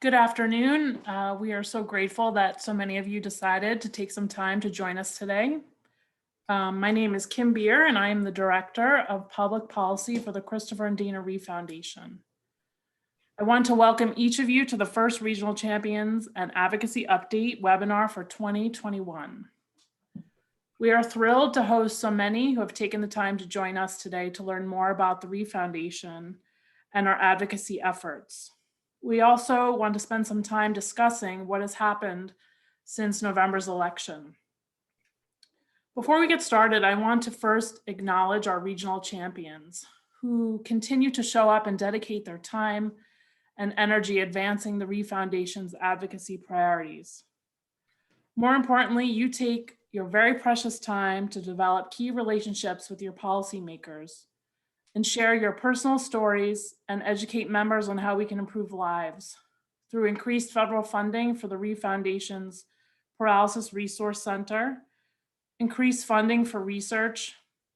Good afternoon. We are so grateful that so many of you decided to take some time to join us today. My name is Kim Beer, and I am the Director of Public Policy for the Christopher and Dana Reeve Foundation. I want to welcome each of you to the first Regional Champions and Advocacy Update webinar for 2021. We are thrilled to host so many who have taken the time to join us today to learn more about the Reeve Foundation and our advocacy efforts. We also want to spend some time discussing what has happened since November's election. Before we get started, I want to first acknowledge our regional champions who continue to show up and dedicate their time and energy advancing the Reeve Foundation's advocacy priorities. More importantly, you take your very precious time to develop key relationships with your policymakers and share your personal stories and educate members on how we can improve lives through increased federal funding for the Reeve Foundation's Paralysis Resource Center, increased funding for research,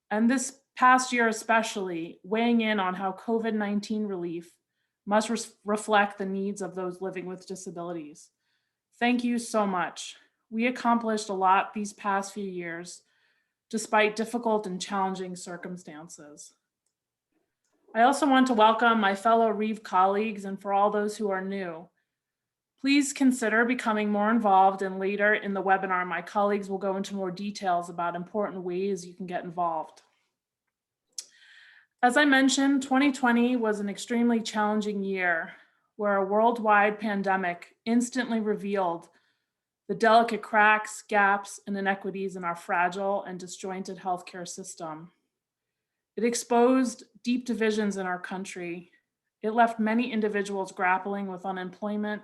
and this past year especially, weighing in on how COVID-19 relief must reflect the needs of those living with disabilities. Thank you so much. We accomplished a lot these past few years, despite difficult and challenging circumstances. I also want to welcome my fellow Reeve colleagues, and for all those who are new, please consider becoming more involved, and later in the webinar, my colleagues will go into more details about important ways you can get involved. As I mentioned, 2020 was an extremely challenging year where a worldwide pandemic instantly revealed the delicate cracks, gaps, and inequities in our fragile and disjointed healthcare system. It exposed deep divisions in our country. It left many individuals grappling with unemployment,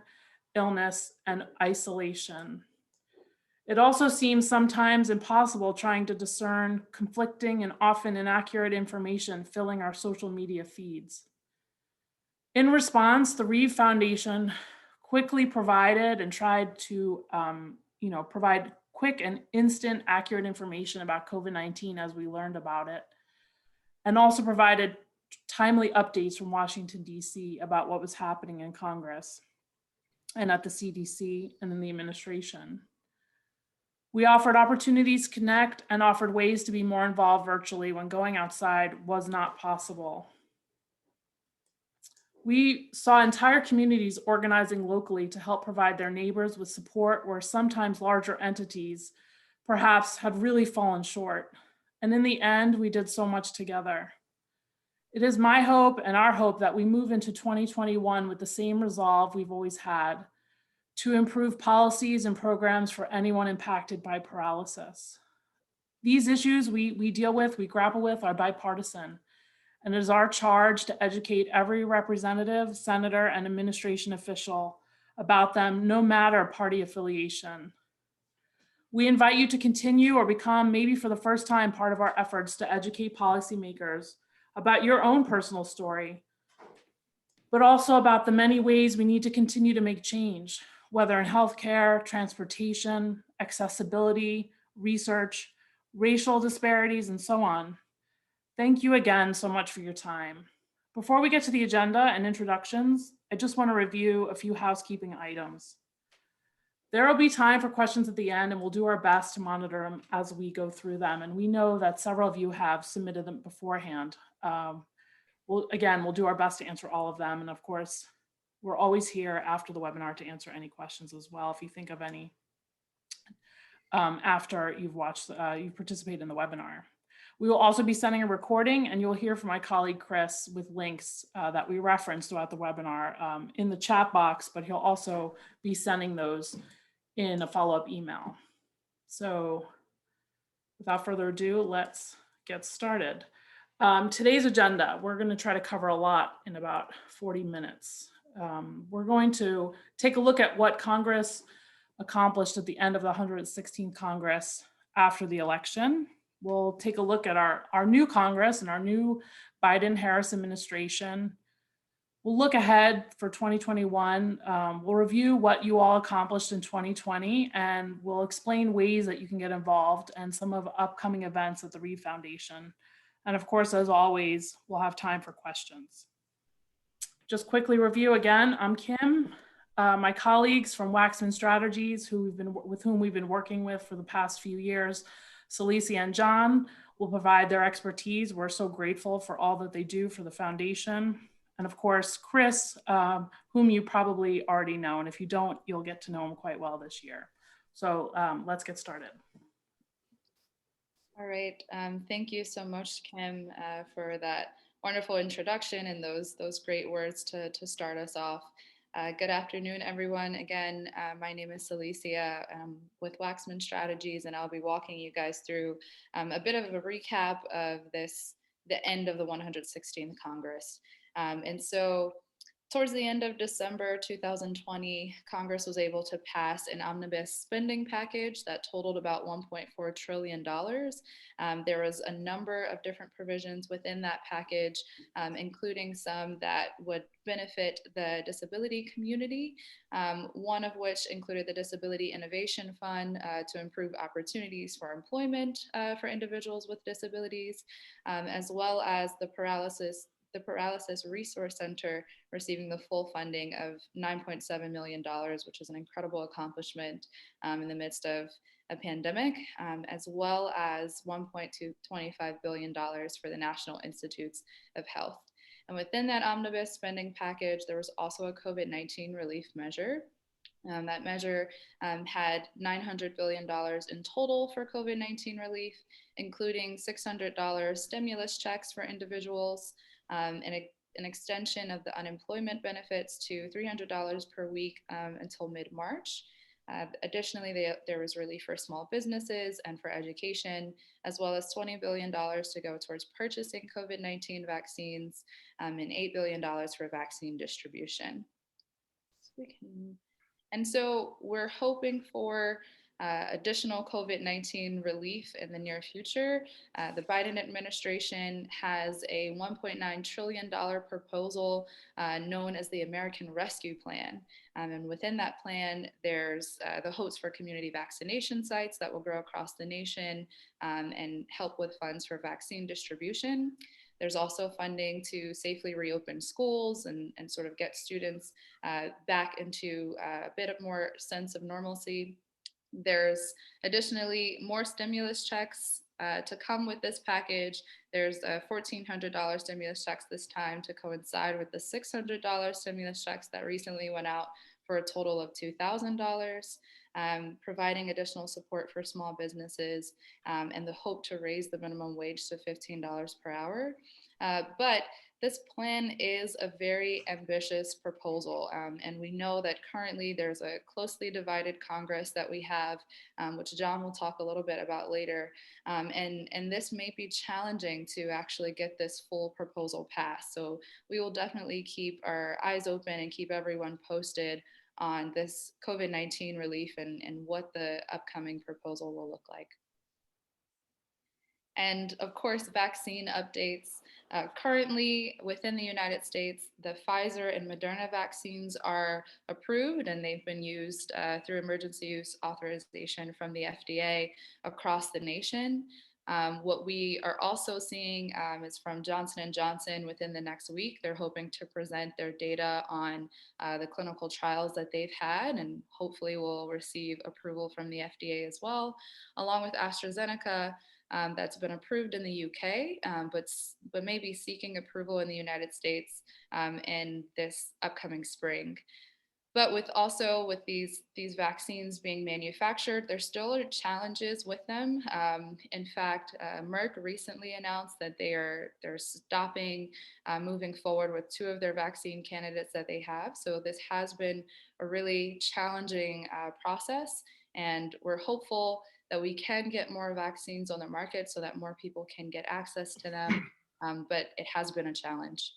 illness, and isolation. It also seems sometimes impossible trying to discern conflicting and often inaccurate information filling our social media feeds. In response, the Reeve Foundation quickly provided and tried to provide quick and instant accurate information about COVID-19 as we learned about it, and also provided timely updates from Washington, D.C. about what was happening in Congress and at the CDC and in the administration. We offered opportunities to connect and offered ways to be more involved virtually when going outside was not possible. We saw entire communities organizing locally to help provide their neighbors with support where sometimes larger entities perhaps had really fallen short. And in the end, we did so much together. It is my hope and our hope that we move into 2021 with the same resolve we've always had to improve policies and programs for anyone impacted by paralysis. These issues we deal with, we grapple with, are bipartisan. And it is our charge to educate every representative, senator, and administration official about them, no matter party affiliation. We invite you to continue or become, maybe for the first time, part of our efforts to educate policymakers about your own personal story, but also about the many ways we need to continue to make change, whether in healthcare, transportation, accessibility, research, racial disparities, and so on. Thank you again so much for your time. Before we get to the agenda and introductions, I just want to review a few housekeeping items. There will be time for questions at the end, and we'll do our best to monitor them as we go through them. And we know that several of you have submitted them beforehand. We'll do our best to answer all of them. And of course, we're always here after the webinar to answer any questions as well, if you think of any after you've participated in the webinar. We will also be sending a recording, and you'll hear from my colleague Chris with links that we referenced throughout the webinar in the chat box, but he'll also be sending those in a follow-up email. So without further ado, let's get started. Today's agenda, we're going to try to cover a lot in about 40 minutes. We're going to take a look at what Congress accomplished at the end of the 116th Congress after the election. We'll take a look at our new Congress and our new Biden-Harris administration. We'll look ahead for 2021. We'll review what you all accomplished in 2020, and we'll explain ways that you can get involved and some of upcoming events at the Reeve Foundation. And of course, as always, we'll have time for questions. Just quickly review again, I'm Kim. My colleagues from Waxman Strategies, with whom we've been working with for the past few years, Celicia and John, will provide their expertise. We're so grateful for all that they do for the foundation. And of course, Chris, whom you probably already know. And if you don't, you'll get to know him quite well this year. So let's get started. All right. Thank you so much, Kim, for that wonderful introduction and those great words to start us off. Good afternoon, everyone. Again, my name is Celicia with Waxman Strategies, and I'll be walking you guys through a bit of a recap of the end of the 116th Congress. And so towards the end of December 2020, Congress was able to pass an omnibus spending package that totaled about $1.4 trillion. There was a number of different provisions within that package, including some that would benefit the disability community, one of which included the Disability Innovation Fund to improve opportunities for employment for individuals with disabilities, as well as the Paralysis Resource Center receiving the full funding of $9.7 million, which is an incredible accomplishment in the midst of a pandemic, as well as $1.25 billion for the National Institutes of Health. And within that omnibus spending package, there was also a COVID-19 relief measure. That measure had $900 billion in total for COVID-19 relief, including $600 stimulus checks for individuals, an extension of the unemployment benefits to $300 per week until mid-March. Additionally, there was relief for small businesses and for education, as well as $20 billion to go towards purchasing COVID-19 vaccines and $8 billion for vaccine distribution. And so we're hoping for additional COVID-19 relief in the near future. The Biden administration has a $1.9 trillion proposal known as the American Rescue Plan. And within that plan, there's the hopes for community vaccination sites that will grow across the nation and help with funds for vaccine distribution. There's also funding to safely reopen schools and sort of get students back into a bit of more sense of normalcy. There's additionally more stimulus checks to come with this package. There's a $1,400 stimulus checks this time to coincide with the $600 stimulus checks that recently went out for a total of $2,000, providing additional support for small businesses and the hope to raise the minimum wage to $15 per hour. But this plan is a very ambitious proposal, and we know that currently there's a closely divided Congress that we have, which John will talk a little bit about later, and this may be challenging to actually get this full proposal passed. So we will definitely keep our eyes open and keep everyone posted on this COVID-19 relief and what the upcoming proposal will look like. And of course, vaccine updates. Currently, within the United States, the Pfizer and Moderna vaccines are approved and they've been used through emergency use authorization from the FDA across the nation. What we are also seeing is from Johnson & Johnson within the next week. They're hoping to present their data on the clinical trials that they've had and hopefully will receive approval from the FDA as well, along with AstraZeneca. That's been approved in the UK, but may be seeking approval in the United States in this upcoming spring. But with these vaccines being manufactured, there still are challenges with them. In fact, Merck recently announced that they're stopping moving forward with two of their vaccine candidates that they have. So this has been a really challenging process, and we're hopeful that we can get more vaccines on the market so that more people can get access to them. But it has been a challenge.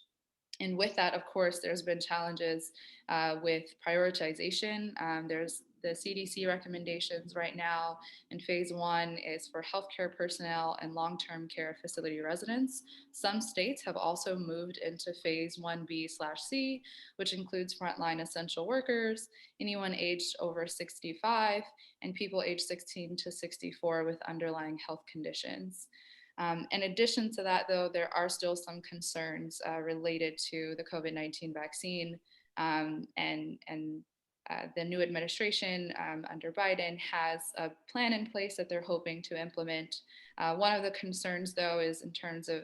And with that, of course, there's been challenges with prioritization. There's the CDC recommendations right now in phase 1 is for healthcare personnel and long-term care facility residents. Some states have also moved into phase 1B/C, which includes frontline essential workers, anyone aged over 65, and people aged 16 to 64 with underlying health conditions. In addition to that, though, there are still some concerns related to the COVID-19 vaccine and the new administration under Biden has a plan in place that they're hoping to implement. One of the concerns, though, is in terms of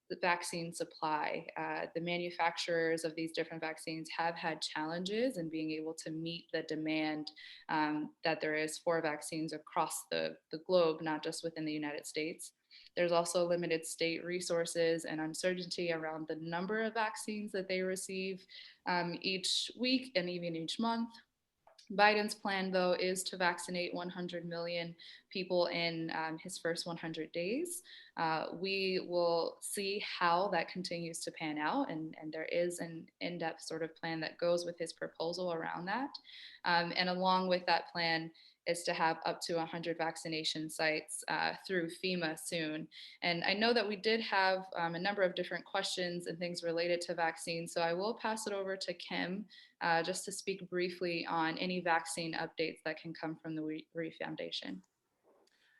the vaccine supply. The manufacturers of these different vaccines have had challenges in being able to meet the demand that there is for vaccines across the globe, not just within the United States. There's also limited state resources and uncertainty around the number of vaccines that they receive each week and even each month. Biden's plan, though, is to vaccinate 100 million people in his first 100 days. We will see how that continues to pan out, and there is an in-depth sort of plan that goes with his proposal around that. And along with that plan is to have up to 100 vaccination sites through FEMA soon. And I know that we did have a number of different questions and things related to vaccines, so I will pass it over to Kim just to speak briefly on any vaccine updates that can come from the Reeve Foundation.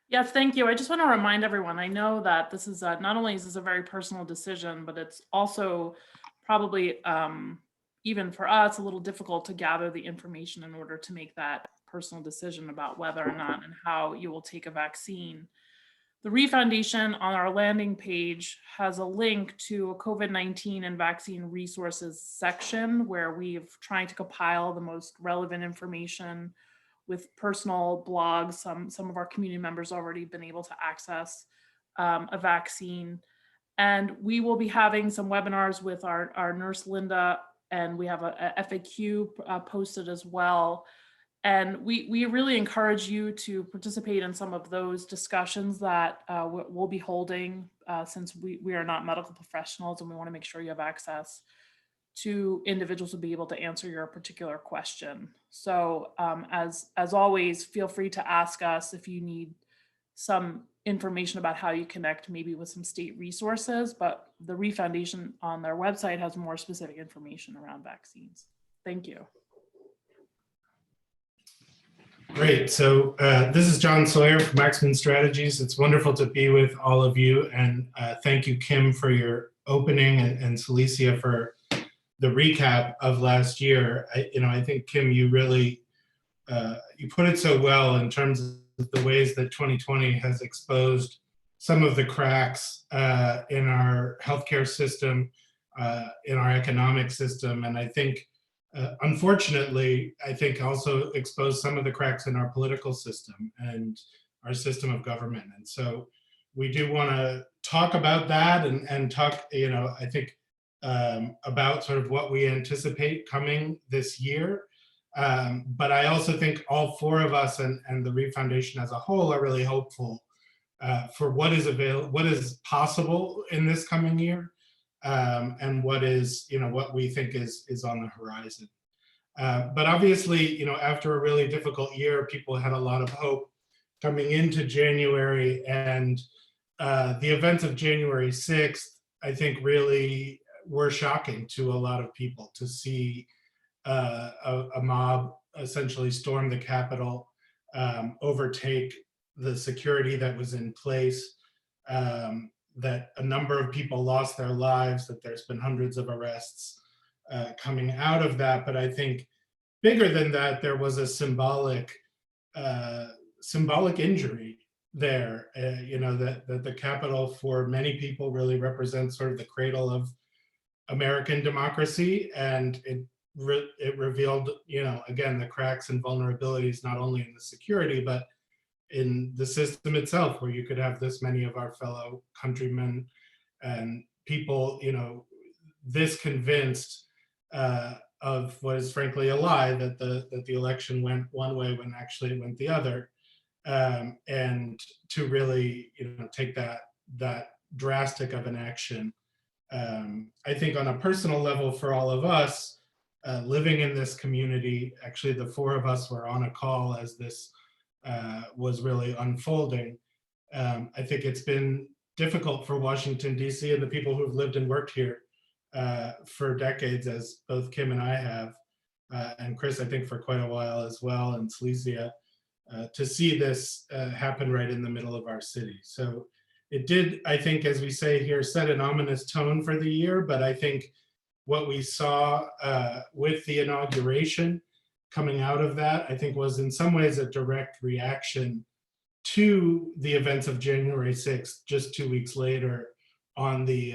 Yes, thank you. I just want to remind everyone, I know that this is not only is this a very personal decision, but it's also probably even for us a little difficult to gather the information in order to make that personal decision about whether or not and how you will take a vaccine. The Reeve Foundation on our landing page has a link to a COVID-19 and vaccine resources section where we've trying to compile the most relevant information with personal blogs. Some of our community members already been able to access a vaccine. And we will be having some webinars with our nurse, Linda, and we have a FAQ posted as well. And we really encourage you to participate in some of those discussions that we'll be holding since we are not medical professionals and we want to make sure you have access to individuals to be able to answer your particular question. So as always, feel free to ask us if you need some information about how you connect maybe with some state resources, but the Reeve Foundation on their website has more specific information around vaccines. Thank you. Great. So this is John Sawyer from Maximum Strategies. It's wonderful to be with all of you. And thank you, Kim, for your opening and Celicia for the recap of last year. I think, Kim, you really, you put it so well in terms of the ways that 2020 has exposed some of the cracks in our healthcare system, in our economic system. And I think, unfortunately, I think also exposed some of the cracks in our political system and our system of government. And so we do want to talk about that and talk, I think, about sort of what we anticipate coming this year. But I also think all four of us and the Reeve Foundation as a whole are really hopeful for what is available, what is possible in this coming year, and what is, what we think is on the horizon. But obviously, after a really difficult year, people had a lot of hope coming into January, and the events of January 6th, I think, really were shocking to a lot of people to see a mob essentially storm the Capitol, overtake the security that was in place, that a number of people lost their lives, that there's been hundreds of arrests coming out of that. But I think bigger than that, there was a symbolic injury there, that the Capitol for many people really represents sort of the cradle of American democracy. And it revealed, again, the cracks and vulnerabilities, not only in the security, but in the system itself, where you could have this many of our fellow countrymen and people, this convinced of what is frankly a lie, that the election went one way when actually it went the other, and to really, take that drastic of an action. I think on a personal level for all of us, living in this community, actually the four of us were on a call as this was really unfolding. I think it's been difficult for Washington, D.C. and the people who've lived and worked here for decades, as both Kim and I have, and Chris, I think, for quite a while as well, and Celicia, to see this happen right in the middle of our city. So it did, I think, as we say here, set an ominous tone for the year, but I think what we saw with the inauguration coming out of that, I think, was in some ways a direct reaction to the events of January 6th, just 2 weeks later, on the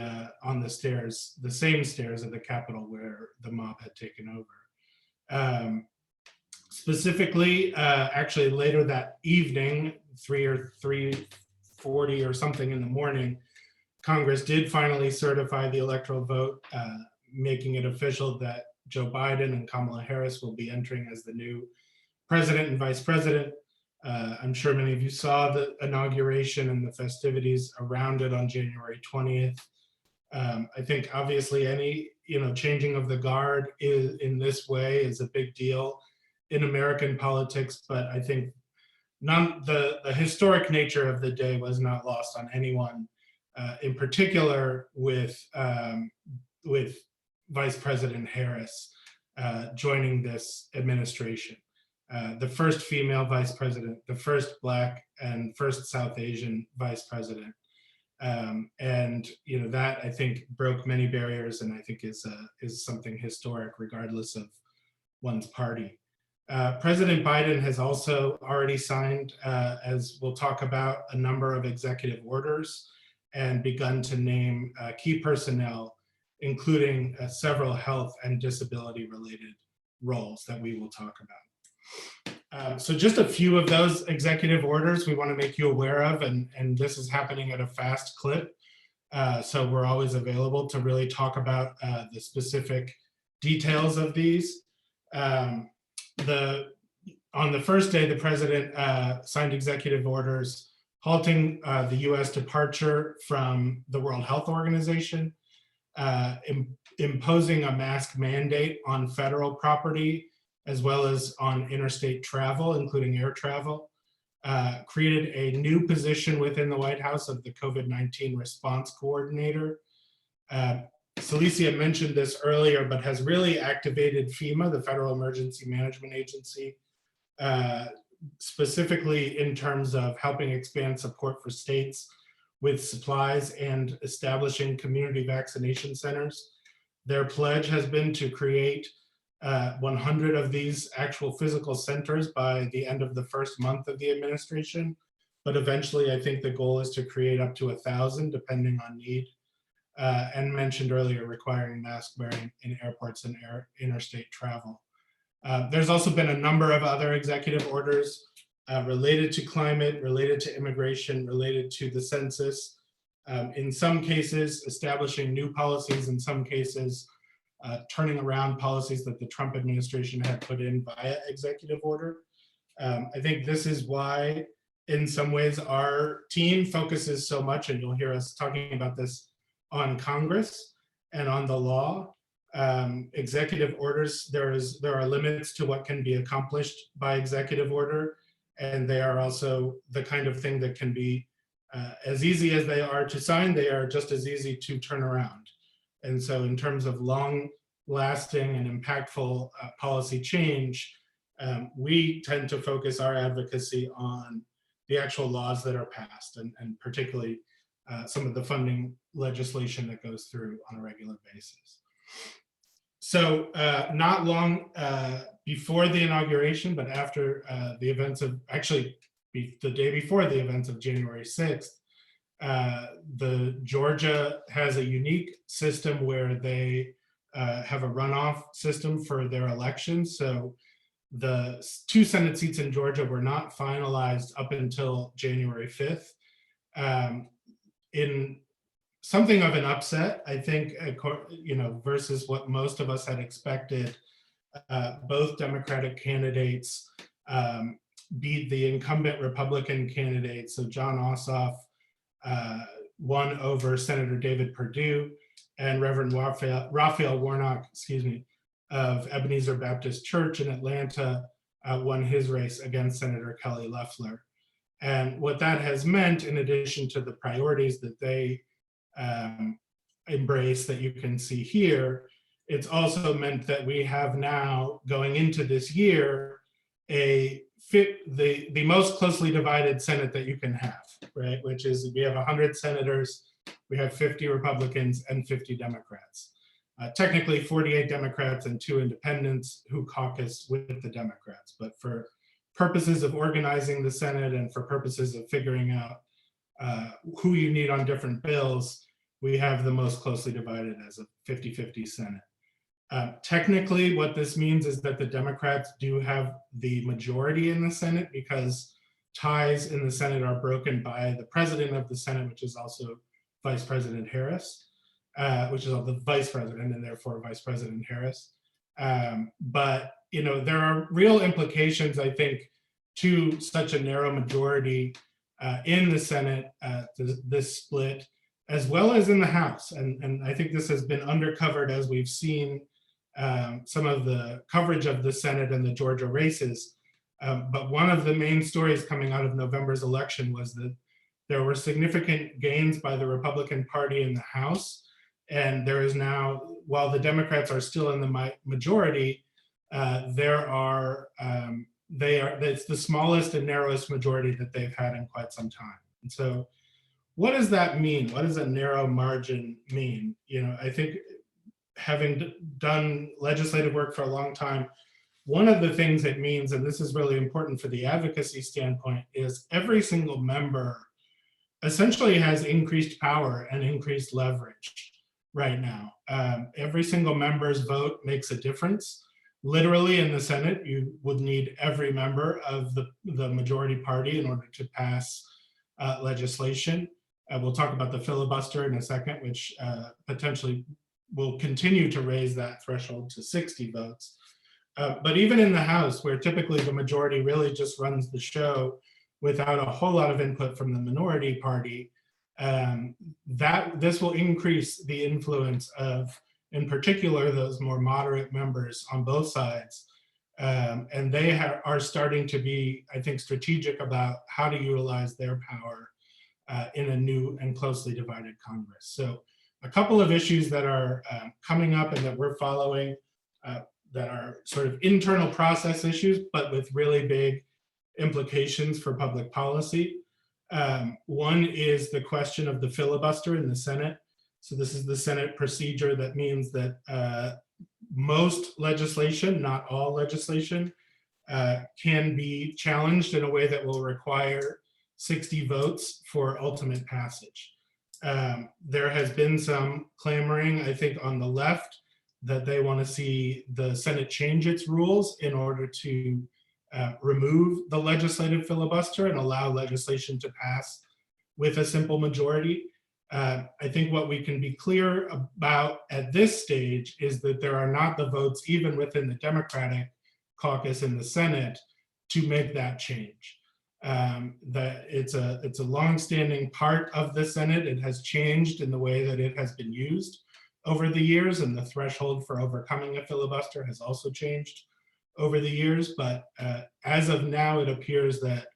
stairs, the same stairs of the Capitol where the mob had taken over. Specifically, actually later that evening, 3:40 or something in the morning, Congress did finally certify the electoral vote, making it official that Joe Biden and Kamala Harris will be entering as the new president and vice president. I'm sure many of you saw the inauguration and the festivities around it on January 20th. I think obviously any changing of the guard in this way is a big deal in American politics, but I think the historic nature of the day was not lost on anyone, in particular with Vice President Harris joining this administration. The first female vice president, the first Black and first South Asian vice president. And that I think broke many barriers, and I think is something historic regardless of one's party. President Biden has also already signed, as we'll talk about, a number of executive orders and begun to name key personnel, including several health and disability related roles that we will talk about. So just a few of those executive orders we want to make you aware of, and this is happening at a fast clip. So we're always available to really talk about the specific details of these. On the first day, the president signed executive orders halting the US departure from the World Health Organization, imposing a mask mandate on federal property, as well as on interstate travel, including air travel, created a new position within the White House of the COVID-19 response coordinator. Celicia mentioned this earlier, but has really activated FEMA, the Federal Emergency Management Agency, specifically in terms of helping expand support for states with supplies and establishing community vaccination centers. Their pledge has been to create 100 of these actual physical centers by the end of the first month of the administration. But eventually, I think the goal is to create up to 1,000, depending on need. And mentioned earlier, requiring mask wearing in airports and interstate travel. There's also been a number of other executive orders related to climate, related to immigration, related to the census. In some cases, establishing new policies, in some cases, turning around policies that the Trump administration had put in via executive order. I think this is why, in some ways, our team focuses so much, and you'll hear us talking about this, on Congress and on the law. Executive orders, there are limits to what can be accomplished by executive order, and they are also the kind of thing that can be as easy as they are to sign, they are just as easy to turn around. And so in terms of long-lasting and impactful policy change, we tend to focus our advocacy on the actual laws that are passed, and particularly some of the funding legislation that goes through on a regular basis. So not long before the inauguration, but after the events of, actually the day before the events of January 6th, Georgia has a unique system where they have a runoff system for their elections. So the 2 Senate seats in Georgia were not finalized up until January 5th. In something of an upset, I think, versus what most of us had expected, both Democratic candidates beat the incumbent Republican candidate. So John Ossoff won over Senator David Perdue, and Reverend Raphael Warnock, of Ebenezer Baptist Church in Atlanta won his race against Senator Kelly Loeffler. And what that has meant, in addition to the priorities that they embrace that you can see here, it's also meant that we have now, going into this year, the most closely divided Senate that you can have, right? Which is, we have 100 senators, we have 50 Republicans and 50 Democrats. technically 48 Democrats and 2 independents who caucus with the Democrats. But for purposes of organizing the Senate and for purposes of figuring out who you need on different bills, we have the most closely divided as a 50-50 Senate. Technically, what this means is that the Democrats do have the majority in the Senate because ties in the Senate are broken by the president of the Senate, which is also Vice President Harris, which is the vice president and therefore Vice President Harris. But there are real implications, I think, to such a narrow majority in the Senate, this split, as well as in the House. And I think this has been undercovered as we've seen some of the coverage of the Senate and the Georgia races. But one of the main stories coming out of November's election was that there were significant gains by the Republican Party in the House. And there is now, while the Democrats are still in the majority, it's the smallest and narrowest majority that they've had in quite some time. And so what does that mean? What does a narrow margin mean? I think having done legislative work for a long time, one of the things it means, and this is really important for the advocacy standpoint, is every single member essentially has increased power and increased leverage right now. Every single member's vote makes a difference. Literally in the Senate, you would need every member of the majority party in order to pass legislation. We'll talk about the filibuster in a second, which potentially will continue to raise that threshold to 60 votes. But even in the House, where typically the majority really just runs the show without a whole lot of input from the minority party, this will increase the influence of, in particular, those more moderate members on both sides. And they are starting to be, I think, strategic about how to utilize their power in a new and closely divided Congress. So a couple of issues that are coming up and that we're following that are sort of internal process issues, but with really big implications for public policy. One is the question of the filibuster in the Senate. So this is the Senate procedure that means that most legislation, not all legislation, can be challenged in a way that will require 60 votes for ultimate passage. There has been some clamoring, I think, on the left that they want to see the Senate change its rules in order to remove the legislative filibuster and allow legislation to pass with a simple majority. I think what we can be clear about at this stage is that there are not the votes, even within the Democratic caucus in the Senate, to make that change. That it's a longstanding part of the Senate. It has changed in the way that it has been used over the years, and the threshold for overcoming a filibuster has also changed over the years. But as of now, it appears that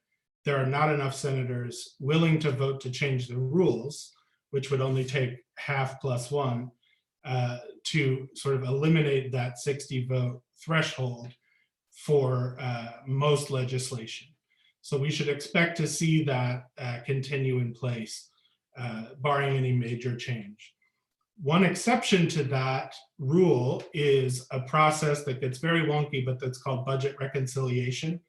there are not enough senators willing to vote to change the rules, which would only take half plus one, to sort of eliminate that 60 vote threshold for most legislation. So we should expect to see that continue in place, barring any major change. One exception to that rule is a process that gets very wonky, but that's called budget reconciliation.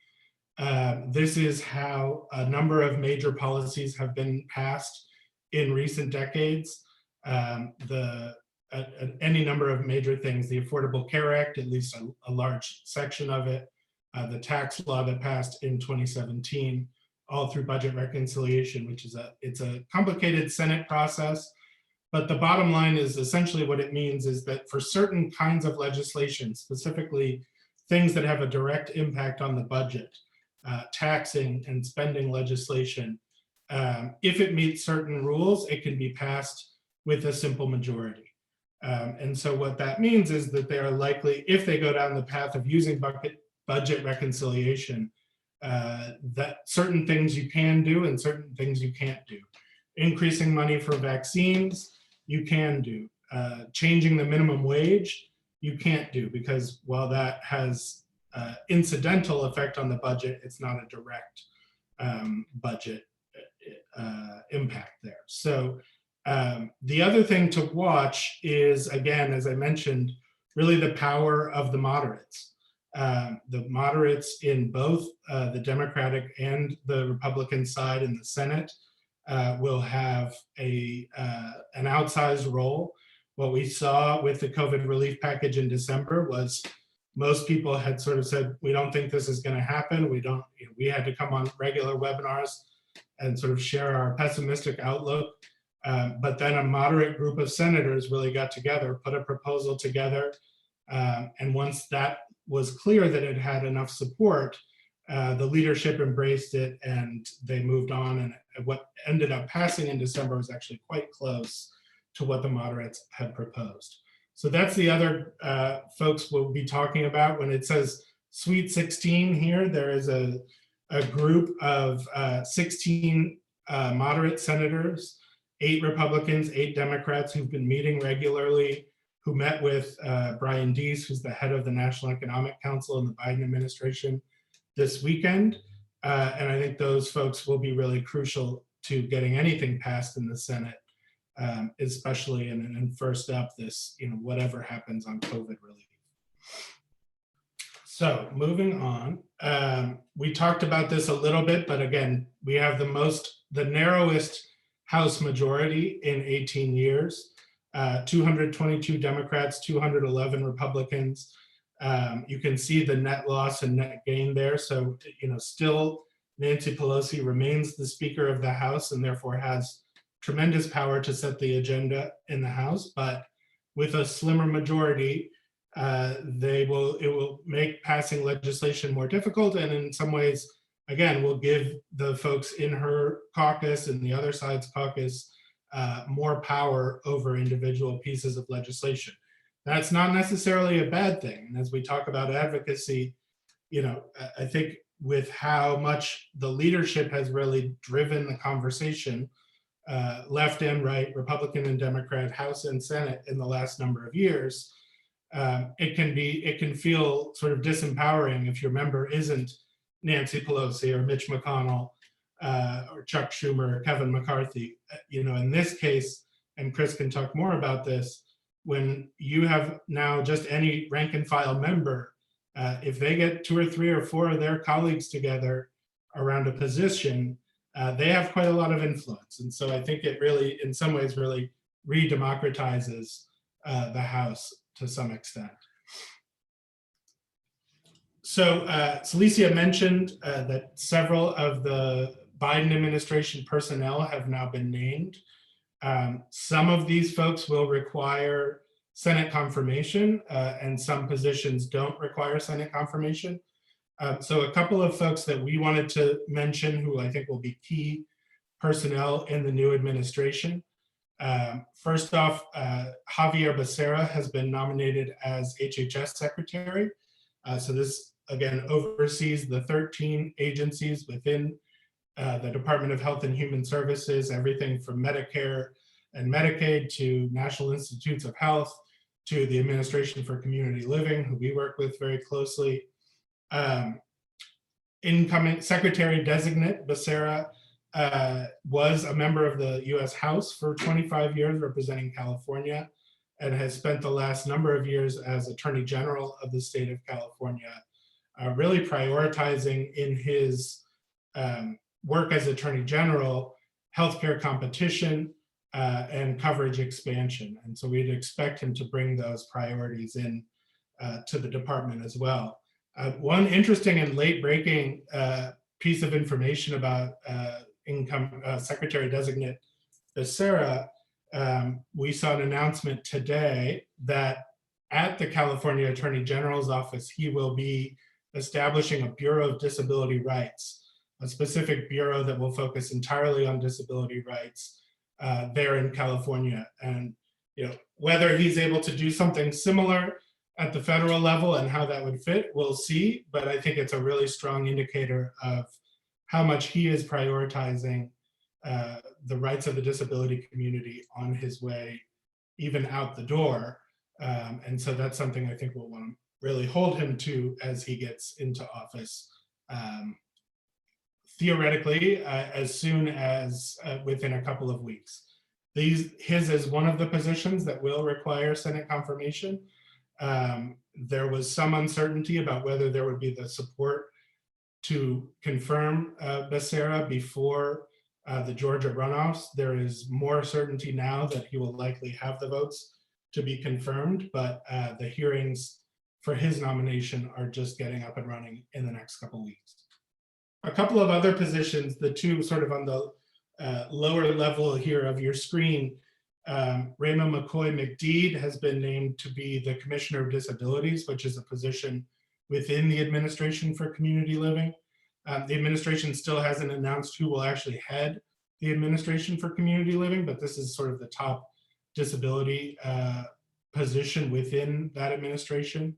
This is how a number of major policies have been passed in recent decades. Any number of major things, the Affordable Care Act, at least a large section of it, the tax law that passed in 2017, all through budget reconciliation, which is it's a complicated Senate process. But the bottom line is essentially what it means is that for certain kinds of legislation, specifically things that have a direct impact on the budget, taxing and spending legislation, if it meets certain rules, it can be passed with a simple majority. And so what that means is that they are likely, if they go down the path of using budget reconciliation, that certain things you can do and certain things you can't do. Increasing money for vaccines, you can do. Changing the minimum wage, you can't do, because while that has incidental effect on the budget, it's not a direct budget impact there. So The other thing to watch is, again, as I mentioned, really the power of the moderates. The moderates in both the Democratic and the Republican side in the Senate will have an outsized role. What we saw with the COVID relief package in December was most people had sort of said, we don't think this is going to happen. We had to come on regular webinars and sort of share our pessimistic outlook. But then a moderate group of senators really got together, put a proposal together. And once that was clear that it had enough support, the leadership embraced it and they moved on. And what ended up passing in December was actually quite close to what the moderates had proposed. So that's the other folks we'll be talking about. When it says Sweet 16 here, there is a group of 16 moderate senators, 8 Republicans, 8 Democrats who've been meeting regularly, who met with Brian Deese, who's the head of the National Economic Council in the Biden administration this weekend. And I think those folks will be really crucial to getting anything passed in the Senate, especially and first up this, whatever happens on COVID relief. So moving on, we talked about this a little bit, but again, we have the narrowest House majority in 18 years, 222 Democrats, 211 Republicans. You can see the net loss and net gain there. So, still Nancy Pelosi remains the Speaker of the House and therefore has tremendous power to set the agenda in the House, but with a slimmer majority, it will make passing legislation more difficult, and in some ways, again, will give the folks in her caucus and the other side's caucus more power over individual pieces of legislation. That's not necessarily a bad thing. And as we talk about advocacy, I think with how much the leadership has really driven the conversation, left and right, Republican and Democrat, House and Senate in the last number of years, it can feel sort of disempowering if your member isn't Nancy Pelosi or Mitch McConnell or Chuck Schumer or Kevin McCarthy. In this case, and Chris can talk more about this, when you have now just any rank and file member, if they get 2 or 3 or 4 of their colleagues together around a position, they have quite a lot of influence. And so I think it really, in some ways, really re-democratizes the House to some extent. So Celicia mentioned that several of the Biden administration personnel have now been named. Some of these folks will require Senate confirmation, and some positions don't require Senate confirmation. So a couple of folks that we wanted to mention who I think will be key personnel in the new administration. First off, Javier Becerra has been nominated as HHS Secretary. So this, again, oversees the 13 agencies within the Department of Health and Human Services, everything from Medicare and Medicaid to National Institutes of Health to the Administration for Community Living, who we work with very closely. Incoming Secretary Designate Becerra was a member of the US House for 25 years representing California and has spent the last number of years as Attorney General of the state of California, really prioritizing in his work as Attorney General, healthcare competition and coverage expansion. And so we'd expect him to bring those priorities in to the department as well. One interesting and late-breaking piece of information about Secretary Designate Becerra, we saw an announcement today that at the California Attorney General's office, he will be establishing a Bureau of Disability Rights, a specific bureau that will focus entirely on disability rights there in California. And whether he's able to do something similar at the federal level and how that would fit, we'll see. But I think it's a really strong indicator of how much he is prioritizing the rights of the disability community on his way, even out the door. And so that's something I think we'll want to really hold him to as he gets into office. Theoretically, as soon as within a couple of weeks. His is one of the positions that will require Senate confirmation. There was some uncertainty about whether there would be the support to confirm Becerra before the Georgia runoffs. There is more certainty now that he will likely have the votes to be confirmed, but the hearings for his nomination are just getting up and running in the next couple weeks. A couple of other positions, the two sort of on the lower level here of your screen, Raymond McCoy McDeed has been named to be the Commissioner of Disabilities, which is a position within the Administration for Community Living. The administration still hasn't announced who will actually head the Administration for Community Living, but this is sort of the top disability position within that administration.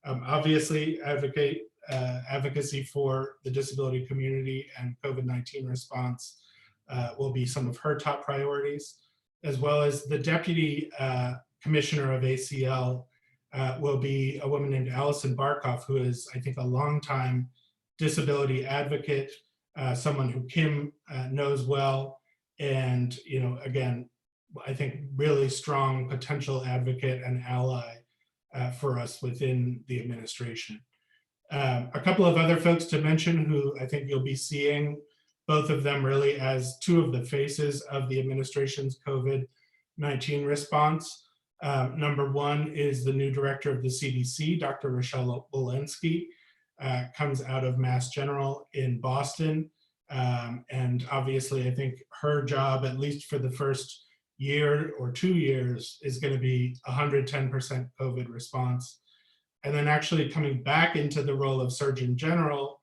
Obviously, advocacy for the disability community and COVID-19 response will be some of her top priorities, as well as the Deputy Commissioner of ACL will be a woman named Allison Barkoff, who is, I think, a longtime disability advocate, someone who Kim knows well, and, you know, again, I think really strong potential advocate and ally for us within the administration. A couple of other folks to mention who I think you'll be seeing, both of them really as two of the faces of the administration's COVID-19 response. Number one is the new director of the CDC, Dr. Rochelle Walensky, comes out of Mass General in Boston. And obviously, I think her job, at least for the first year or 2 years, is going to be 110% COVID response. And then actually coming back into the role of Surgeon General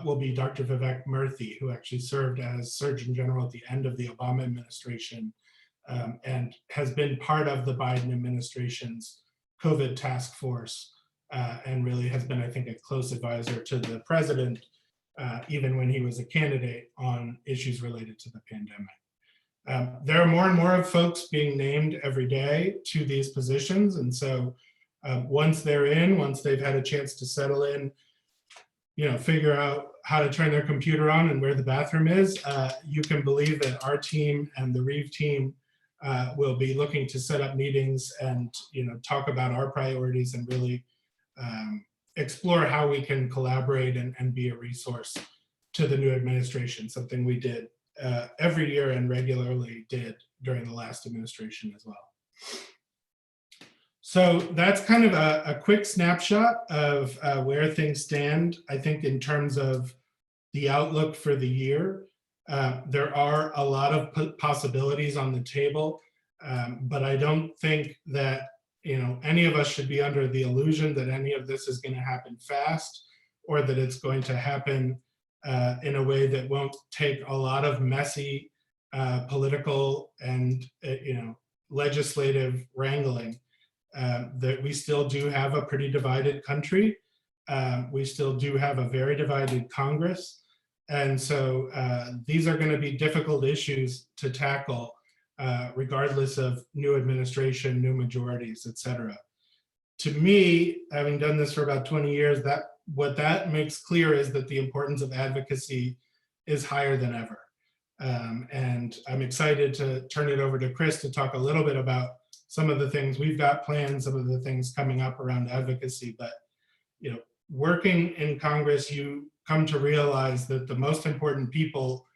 will be Dr. Vivek Murthy, who actually served as Surgeon General at the end of the Obama administration and has been part of the Biden administration's COVID task force and really has been, I think, a close advisor to the president, even when he was a candidate on issues related to the pandemic. There are more and more of folks being named every day to these positions. And so once they're in, once they've had a chance to settle in, you know, figure out how to turn their computer on and where the bathroom is, you can believe that our team and the Reeve team will be looking to set up meetings and, you know, talk about our priorities and really explore how we can collaborate and be a resource to the new administration, something we did every year and regularly did during the last administration as well. So that's kind of a quick snapshot of where things stand, I think, in terms of the outlook for the year. There are a lot of possibilities on the table, but I don't think that, you know, any of us should be under the illusion that any of this is going to happen fast or that it's going to happen in a way that won't take a lot of messy political and, you know, legislative wrangling. That we still do have a pretty divided country. We still do have a very divided Congress. And so these are going to be difficult issues to tackle regardless of new administration, new majorities, et cetera. To me, having done this for about 20 years, what that makes clear is that the importance of advocacy is higher than ever. And I'm excited to turn it over to Chris to talk a little bit about some of the things we've got planned, some of the things coming up around advocacy. But, you know, working in Congress, you come to realize that the most important people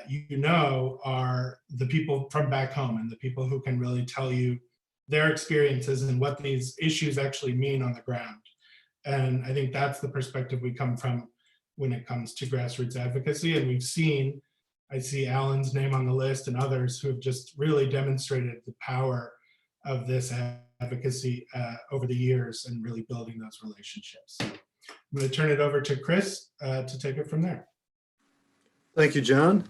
you know are the people from back home and the people who can really tell you their experiences and what these issues actually mean on the ground. And I think that's the perspective we come from when it comes to grassroots advocacy. And we've seen, I see Alan's name on the list and others who have just really demonstrated the power of this advocacy over the years and really building those relationships. So I'm going to turn it over to Chris to take it from there. Thank you, John.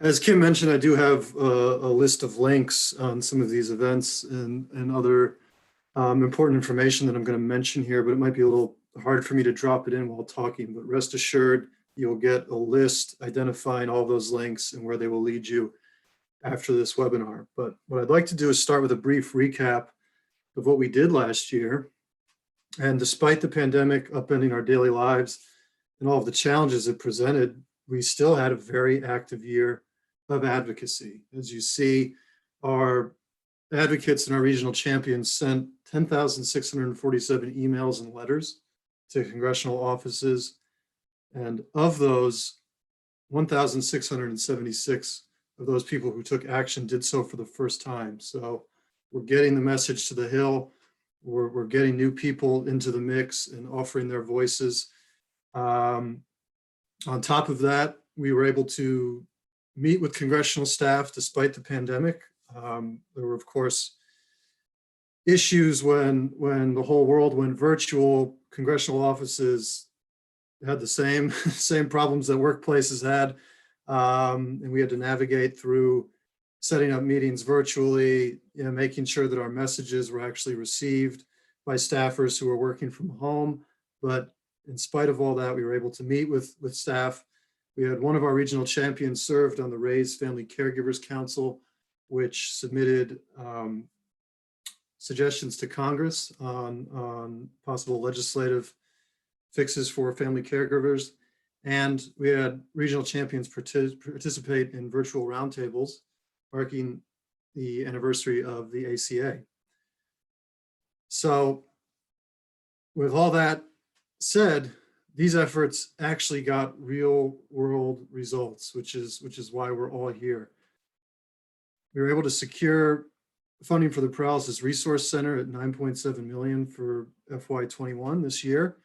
As Kim mentioned, I do have a list of links on some of these events and other important information that I'm going to mention here, but it might be a little hard for me to drop it in while talking, but rest assured, you'll get a list identifying all those links and where they will lead you after this webinar. But what I'd like to do is start with a brief recap of what we did last year. And despite the pandemic upending our daily lives and all of the challenges it presented, we still had a very active year of advocacy. As you see, our advocates and our regional champions sent 10,647 emails and letters to congressional offices. And of those, 1,676 of those people who took action did so for the first time. So we're getting the message to the Hill. We're getting new people into the mix and offering their voices. On top of that, we were able to meet with congressional staff despite the pandemic. There were, of course, issues when the whole world went virtual. Congressional offices had the same problems that workplaces had, and we had to navigate through setting up meetings virtually, making sure that our messages were actually received by staffers who were working from home. But in spite of all that, we were able to meet with staff. We had one of our regional champions served on the Reeve Family Caregivers Council, which submitted suggestions to Congress on possible legislative fixes for family caregivers. And we had regional champions participate in virtual roundtables marking the anniversary of the ACA. So with all that said, these efforts actually got real world results, which is why we're all here. We were able to secure funding for the Paralysis Resource Center at $9.7 million for FY21 this year.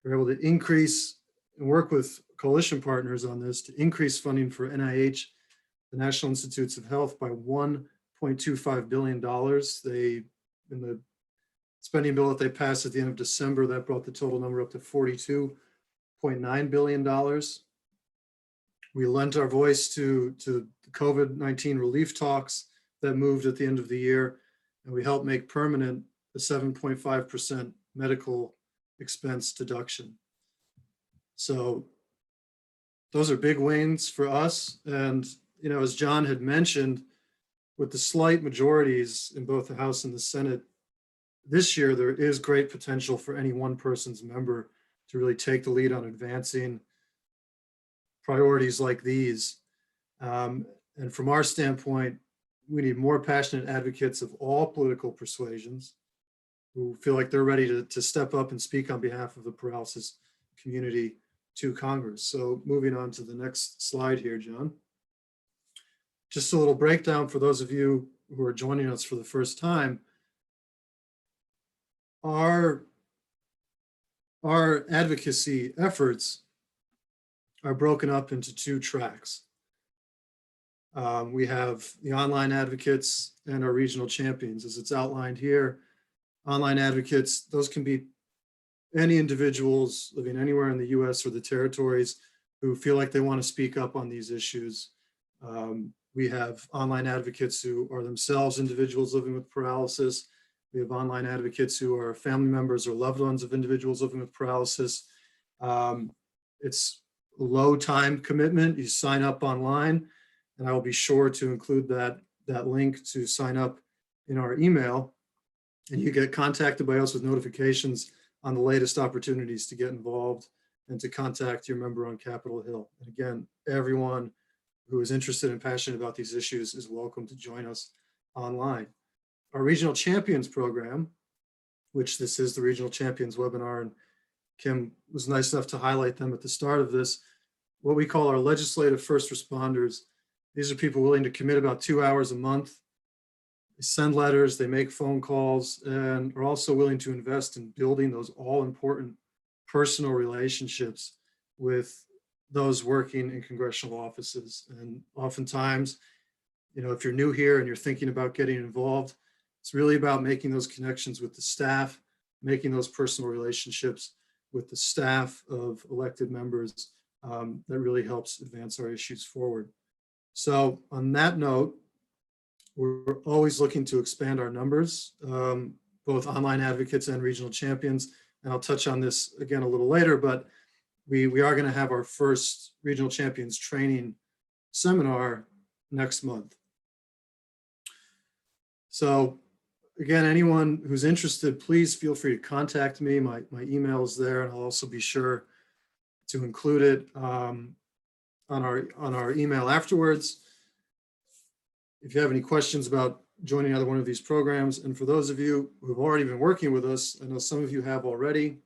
We were able to increase and work with coalition partners on this to increase funding for NIH, the National Institutes of Health, by $1.25 billion. In the spending bill that they passed at the end of December, that brought the total number up to $42.9 billion. We lent our voice to the COVID-19 relief talks that moved at the end of the year, and we helped make permanent the 7.5% medical expense deduction. So those are big wins for us. And, as John had mentioned, with the slight majorities in both the House and the Senate, this year there is great potential for any one person's member to really take the lead on advancing priorities like these. And from our standpoint, we need more passionate advocates of all political persuasions who feel like they're ready to step up and speak on behalf of the paralysis community to Congress. So moving on to the next slide here, John. Just a little breakdown for those of you who are joining us for the first time. Our advocacy efforts are broken up into two tracks. We have the online advocates and our regional champions, as it's outlined here. Online advocates, those can be any individuals living anywhere in the US or the territories who feel like they want to speak up on these issues. We have online advocates who are themselves individuals living with paralysis. We have online advocates who are family members or loved ones of individuals living with paralysis. It's a low time commitment. You sign up online, and I will be sure to include that link to sign up in our email. And you get contacted by us with notifications on the latest opportunities to get involved and to contact your member on Capitol Hill. And again, everyone who is interested and passionate about these issues is welcome to join us online. Our Regional Champions program, which this is the Regional Champions webinar, and Kim was nice enough to highlight them at the start of this, what we call our legislative first responders. These are people willing to commit about 2 hours a month. They send letters, they make phone calls, and are also willing to invest in building those all-important personal relationships with those working in congressional offices. And oftentimes, if you're new here and you're thinking about getting involved, it's really about making those connections with the staff, making those personal relationships with the staff of elected members that really helps advance our issues forward. So on that note, we're always looking to expand our numbers, both online advocates and regional champions. And I'll touch on this again a little later, but we are going to have our first regional champions training seminar next month. So again, anyone who's interested, please feel free to contact me. My email is there, and I'll also be sure to include it. on our email afterwards. If you have any questions about joining either one of these programs, and for those of you who have already been working with us, I know some of you have already.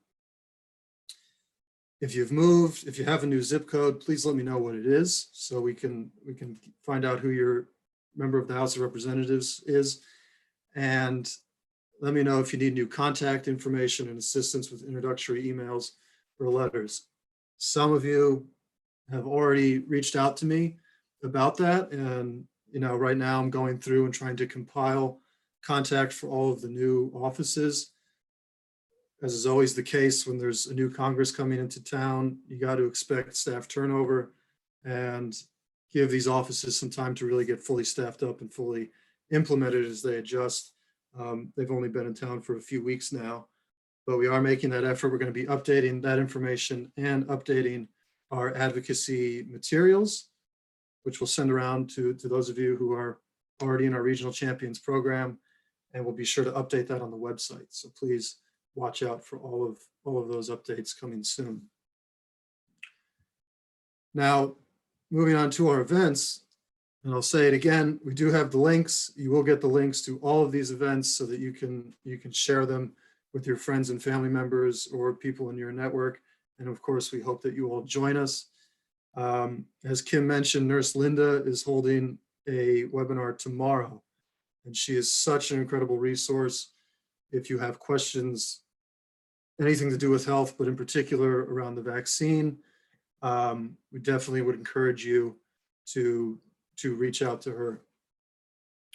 If you've moved, if you have a new zip code, please let me know what it is so we can find out who your member of the House of Representatives is. And let me know if you need new contact information and assistance with introductory emails or letters. Some of you have already reached out to me about that. And, right now I'm going through and trying to compile contact for all of the new offices. As is always the case when there's a new Congress coming into town, you got to expect staff turnover and give these offices some time to really get fully staffed up and fully implemented as they adjust. They've only been in town for a few weeks now, but we are making that effort. We're going to be updating that information and updating our advocacy materials, which we'll send around to those of you who are already in our Regional Champions program, and we'll be sure to update that on the website. So please watch out for all of those updates coming soon. Now, moving on to our events, and I'll say it again, we do have the links. You will get the links to all of these events so that you can share them with your friends and family members or people in your network. And of course, we hope that you all join us. As Kim mentioned, Nurse Linda is holding a webinar tomorrow, and she is such an incredible resource. If you have questions, anything to do with health, but in particular around the vaccine, we definitely would encourage you to reach out to her.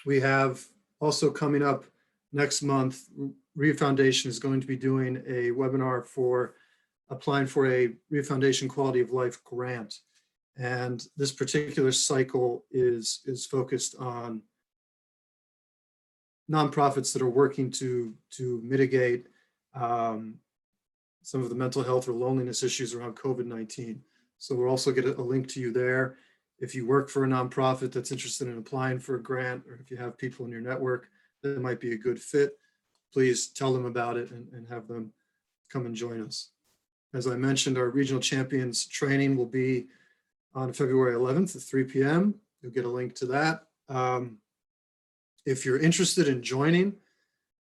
We have also coming up next month, Reeve Foundation is going to be doing a webinar for applying for a Reeve Foundation Quality of Life grant. And this particular cycle is focused on nonprofits that are working to mitigate some of the mental health or loneliness issues around COVID-19. So we'll also get a link to you there. If you work for a nonprofit that's interested in applying for a grant, or if you have people in your network that might be a good fit, please tell them about it and have them come and join us. As I mentioned, our Regional Champions training will be on February 11th at 3 p.m. You'll get a link to that. If you're interested in joining,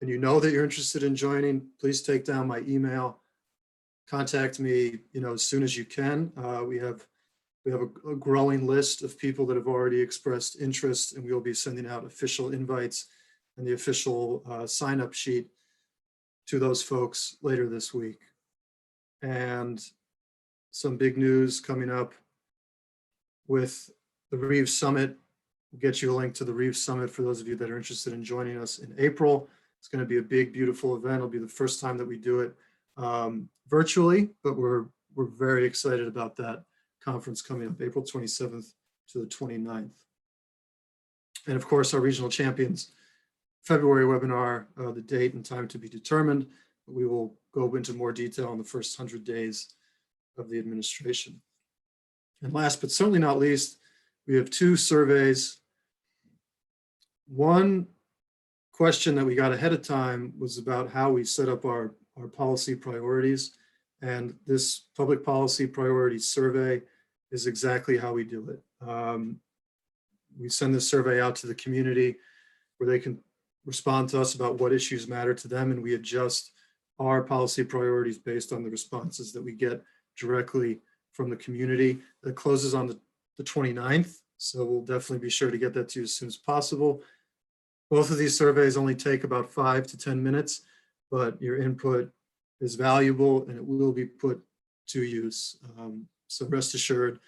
and you know that you're interested in joining, please take down my email. Contact me, as soon as you can. We have a growing list of people that have already expressed interest, and we will be sending out official invites and the official sign-up sheet to those folks later this week. And some big news coming up with the Reeve Summit. We'll get you a link to the Reeve Summit for those of you that are interested in joining us in April. It's going to be a big, beautiful event. It'll be the first time that we do it virtually, but we're very excited about that conference coming up April 27th to the 29th. And of course, our Regional Champions February webinar, the date and time to be determined, but we will go into more detail in the first 100 days of the administration. And last but certainly not least, we have two surveys. One question that we got ahead of time was about how we set up our policy priorities. And this public policy priorities survey is exactly how we do it. We send this survey out to the community where they can respond to us about what issues matter to them, and we adjust our policy priorities based on the responses that we get directly from the community. That closes on the 29th, so we'll definitely be sure to get that to you as soon as possible. Both of these surveys only take about 5 to 10 minutes, but your input is valuable and it will be put to use. So rest assured,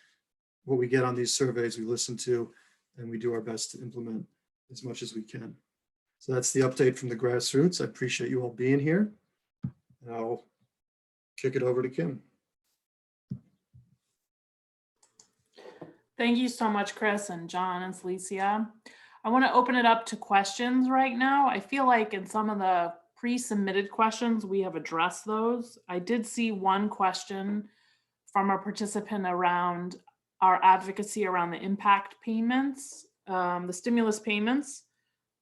what we get on these surveys, we listen to, and we do our best to implement as much as we can. So that's the update from the grassroots. I appreciate you all being here. And I'll kick it over to Kim. Thank you so much, Chris and John and Celicia. I want to open it up to questions right now. I feel like in some of the pre-submitted questions, we have addressed those. I did see one question from a participant around our advocacy around the impact payments, the stimulus payments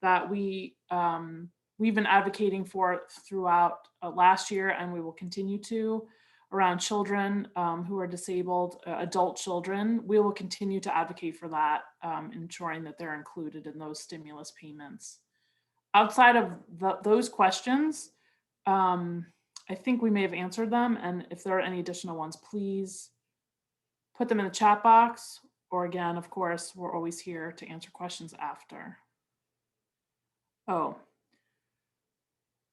that we've been advocating for throughout last year, and we will continue to, around children who are disabled, adult children, we will continue to advocate for that, ensuring that they're included in those stimulus payments. Outside of those questions, I think we may have answered them. And if there are any additional ones, please put them in the chat box. Or again, of course, we're always here to answer questions after. Oh,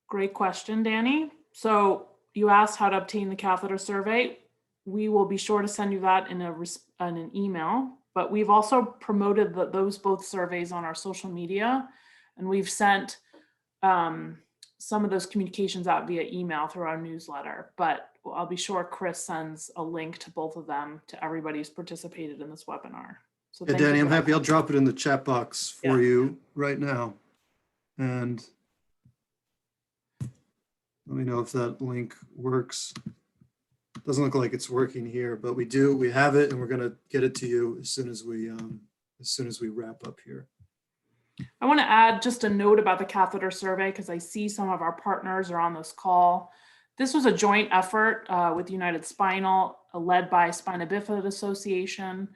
great question, Danny. So you asked how to obtain the catheter survey. We will be sure to send you that in an email, but we've also promoted those both surveys on our social media, and we've sent some of those communications out via email through our newsletter, but I'll be sure Chris sends a link to both of them to everybody who's participated in this webinar. So Yeah, Danny, I'm happy. I'll drop it in the chat box for you right now. And let me know if that link works. Doesn't look like it's working here, but we have it, and we're going to get it to you as soon as we wrap up here. I want to add just a note about the catheter survey, because I see some of our partners are on this call. This was a joint effort with United Spinal, led by Spina Bifida Association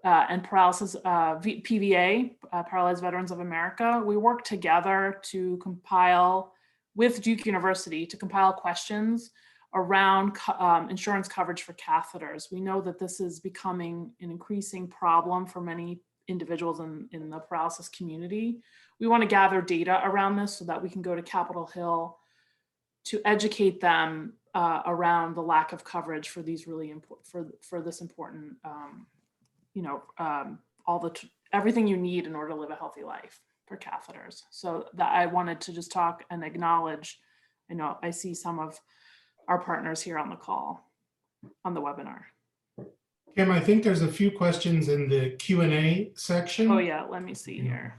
and Paralysis PVA, Paralyzed Veterans of America. We worked together to compile with Duke University to compile questions around insurance coverage for catheters. We know that this is becoming an increasing problem for many individuals in the paralysis community. We want to gather data around this so that we can go to Capitol Hill to educate them around the lack of coverage for these really important, for this important, everything you need in order to live a healthy life for catheters. So that I wanted to just talk and acknowledge, I see some of our partners here on the call, on the webinar. Kim, I think there's a few questions in the Q&A section. Oh yeah, let me see here.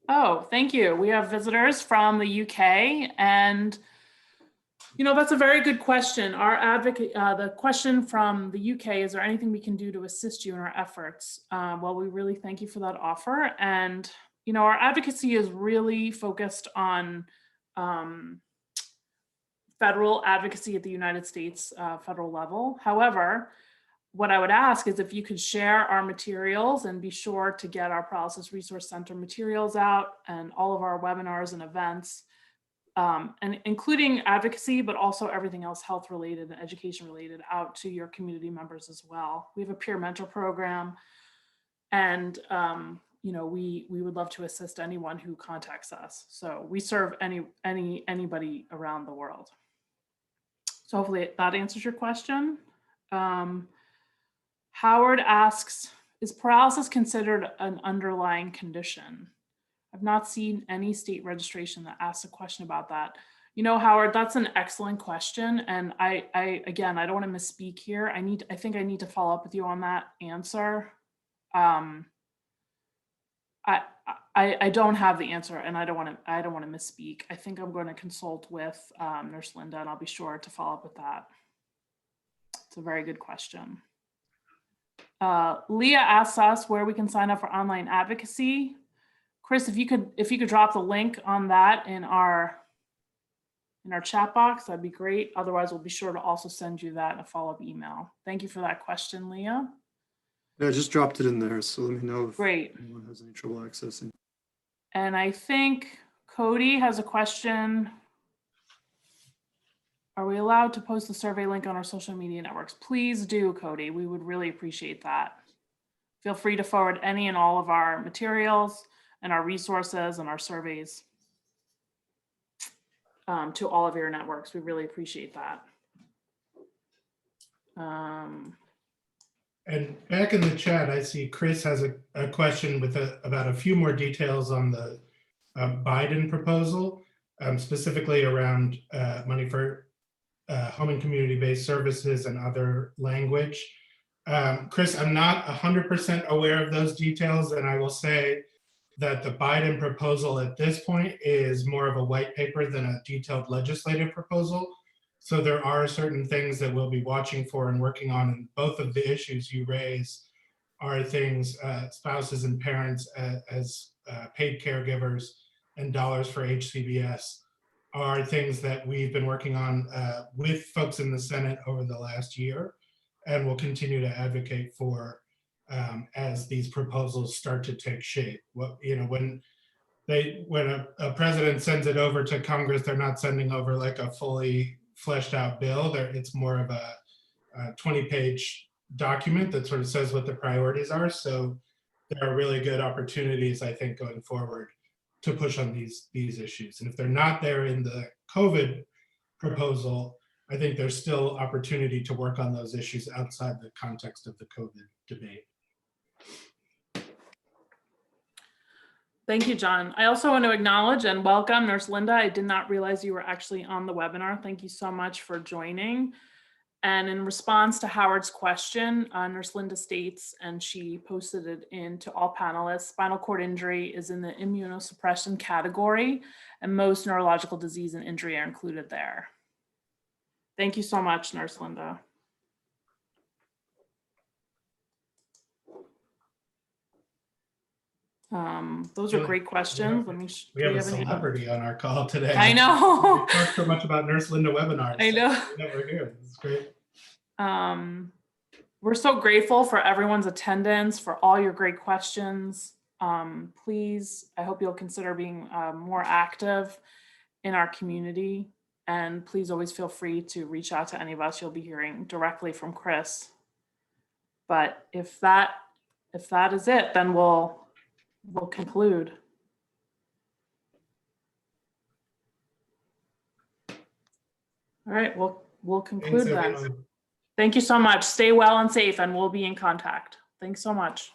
Oh, thank you. We have visitors from the UK, and that's a very good question. Our advocate, the question from the UK, is there anything we can do to assist you in our efforts? Well, we really thank you for that offer. And, our advocacy is really focused on federal advocacy at the United States federal level. However, what I would ask is if you could share our materials and be sure to get our Paralysis Resource Center materials out and all of our webinars and events, and including advocacy, but also everything else health related and education related out to your community members as well. We have a peer mentor program, and we would love to assist anyone who contacts us. So we serve anybody around the world. So hopefully that answers your question. Howard asks, is paralysis considered an underlying condition? I've not seen any state registration that asks a question about that. Howard, that's an excellent question. And I don't want to misspeak here. I think I need to follow up with you on that answer. I don't have the answer, and I don't want to misspeak. I think I'm going to consult with Nurse Linda, and I'll be sure to follow up with that. It's a very good question. Leah asks us where we can sign up for online advocacy. Chris, if you could drop the link on that in our chat box, that'd be great. Otherwise, we'll be sure to also send you that in a follow-up email. Thank you for that question, Leah. Yeah, I just dropped it in there, so let me know if Great. anyone has any trouble accessing. And I think Cody has a question. Are we allowed to post the survey link on our social media networks? Please do, Cody. We would really appreciate that. Feel free to forward any and all of our materials and our resources and our surveys to all of your networks. We really appreciate that. And back in the chat, I see Chris has a question with about a few more details on the Biden proposal, specifically around money for home and community-based services and other language. Chris, I'm not 100% aware of those details, and I will say that the Biden proposal at this point is more of a white paper than a detailed legislative proposal. So there are certain things that we'll be watching for and working on, and both of the issues you raise are things, spouses and parents as paid caregivers and dollars for HCBS. are things that we've been working on with folks in the Senate over the last year, and will continue to advocate for as these proposals start to take shape. When a president sends it over to Congress, they're not sending over like a fully fleshed out bill. It's more of a 20-page document that sort of says what the priorities are. So there are really good opportunities, I think, going forward to push on these issues. And if they're not there in the COVID proposal, I think there's still opportunity to work on those issues outside the context of the COVID debate. Thank you, John. I also want to acknowledge and welcome Nurse Linda. I did not realize you were actually on the webinar. Thank you so much for joining. And in response to Howard's question, Nurse Linda states, and she posted it in to all panelists, spinal cord injury is in the immunosuppression category, and most neurological disease and injury are included there. Thank you so much, Nurse Linda. Those are great questions. We have a celebrity on our call today. I know. We talked so much about Nurse Linda webinars. I know. We're here. It's great. We're so grateful for everyone's attendance, for all your great questions. Please, I hope you'll consider being more active in our community. And please always feel free to reach out to any of us. You'll be hearing directly from Chris. But if that is it, then we'll conclude. All right, we'll conclude then. Everyone. Thank you so much. Stay well and safe, and we'll be in contact. Thanks so much.